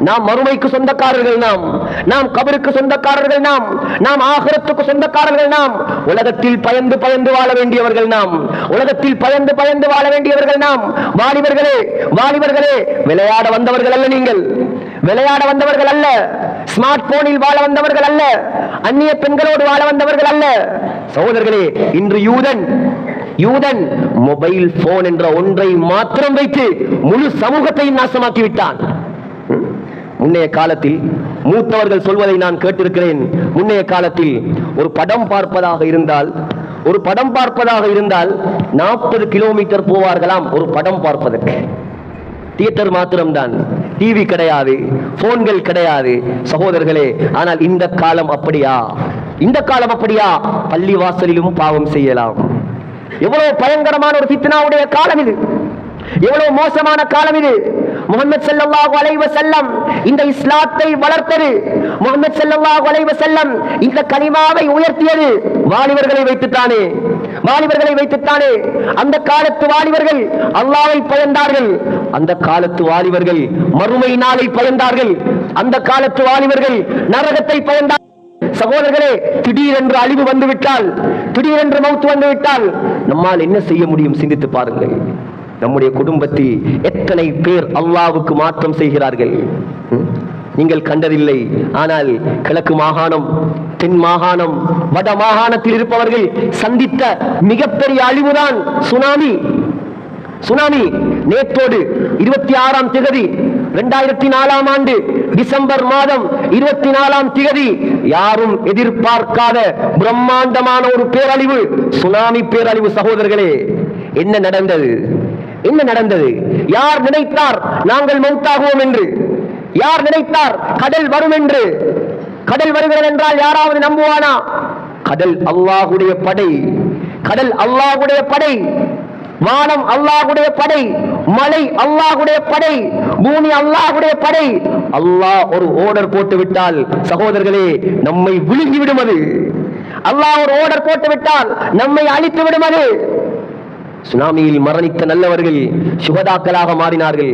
நாம் மறுமைக்கு சொந்தக்காரர்கள், நாம் கபருக்கு சொந்தக்காரர்கள், நாம் ஆகிரத்துக்கு சொந்தக்காரர்கள். நாம் உலகத்தில் பயந்து பயந்து வாழ வேண்டியவர்கள், நாம் உலகத்தில் பயந்து பயந்து வாழ வேண்டியவர்கள். நாம் வாலிபர்களே, வாலிபர்களே, விளையாட வந்தவர்கள் அல்ல. நீங்கள் விளையாட வந்தவர்கள் அல்ல. ஸ்மார்ட் போனில் வாழ வந்தவர்கள் அல்ல. அந்நிய பெண்களோடு வாழ வந்தவர்கள் அல்ல. சகோதரர்களே, இன்று யூதன் மொபைல் போன் என்ற ஒன்றை மாத்திரம் வைத்து முழு சமூகத்தை நாசமாக்கி விட்டான். முன்னைய காலத்தில் மூத்தவர்கள் சொல்வதை நான் கேட்டிருக்கிறேன். முன்னைய காலத்தில் ஒரு படம் பார்ப்பதாக இருந்தால் 40 கிலோமீட்டர் போவார்களாம் ஒரு படம் பார்ப்பதற்கு. தியேட்டர் மாத்திரம்தான், டிவி கிடையாது, போன்கள் கிடையாது சகோதரர்களே. ஆனால் இந்த காலம் அப்படியா? பள்ளி வாசலிலும் பாவம் செய்யலாம். எவ்வளவு பயங்கரமான ஒரு ஃபித்னாவுடைய காலம் இது, எவ்வளவு மோசமான காலம் இது. முஹம்மது ஸல்லல்லாஹு அலைஹி வஸல்லம் இந்த இஸ்லாத்தை வளர்த்தது, முஹம்மது ஸல்லல்லாஹு அலைஹி வஸல்லம் இந்த கலிமாவை உயர்த்தியது வாலிபர்களை வைத்துத்தானே. அந்த காலத்து வாலிபர்கள் அல்லாஹ்வை பயந்தார்கள். அந்த காலத்து வாலிபர்கள் மறுமை நாளை பயந்தார்கள். அந்த காலத்து வாலிபர்கள் நரகத்தை பயந்தார்கள். சகோதரர்களே, திடீரென்று அழிவு வந்துவிட்டால், திடீரென்று மௌத் வந்துவிட்டால் நம்மால் என்ன செய்ய முடியும்? சிந்தித்து பாருங்கள். நம்முடைய குடும்பத்தில் எத்தனை பேர் அல்லாஹ்வுக்கு மாற்றம் செய்கிறார்கள் நீங்கள் கண்டதில்லை. ஆனால் கிழக்கு மாகாணம், தென் மாகாணம், வட மாகாணத்தில் இருப்பவர்கள் சந்தித்த மிகப்பெரிய அழிவுதான் சுனாமி. நேற்றோடு 26ஆம் தேதி 2004ஆம் ஆண்டு டிசம்பர் மாதம் 24ஆம் தேதி யாரும் எதிர்பார்க்காத பிரம்மாண்டமான ஒரு பேரழிவு, சுனாமி பேரழிவு. சகோதரர்களே, என்ன நடந்தது? யார் நினைத்தார் நாங்கள் மௌத்தாகுவோம் என்று? யார் நினைத்தார் கடல் வரும் என்று? கடல் வருகிறது என்றால் யாராவது நம்புவானா? கடல் அல்லாஹ்வுடைய படை, வானம் அல்லாஹ்வுடைய படை, மலை அல்லாஹ்வுடைய படை, பூமி அல்லாஹ்வுடைய படை. அல்லாஹ் ஒரு ஆர்டர் போட்டு விட்டால் சகோதரர்களே நம்மை விழுங்கி விடும். அது அல்லாஹ் ஒரு ஆர்டர் போட்டு விட்டால் நம்மை அழித்து விடும். அது சுனாமியில் மரணித்த நல்லவர்கள் சுகதாக்களாக மாறினார்கள்.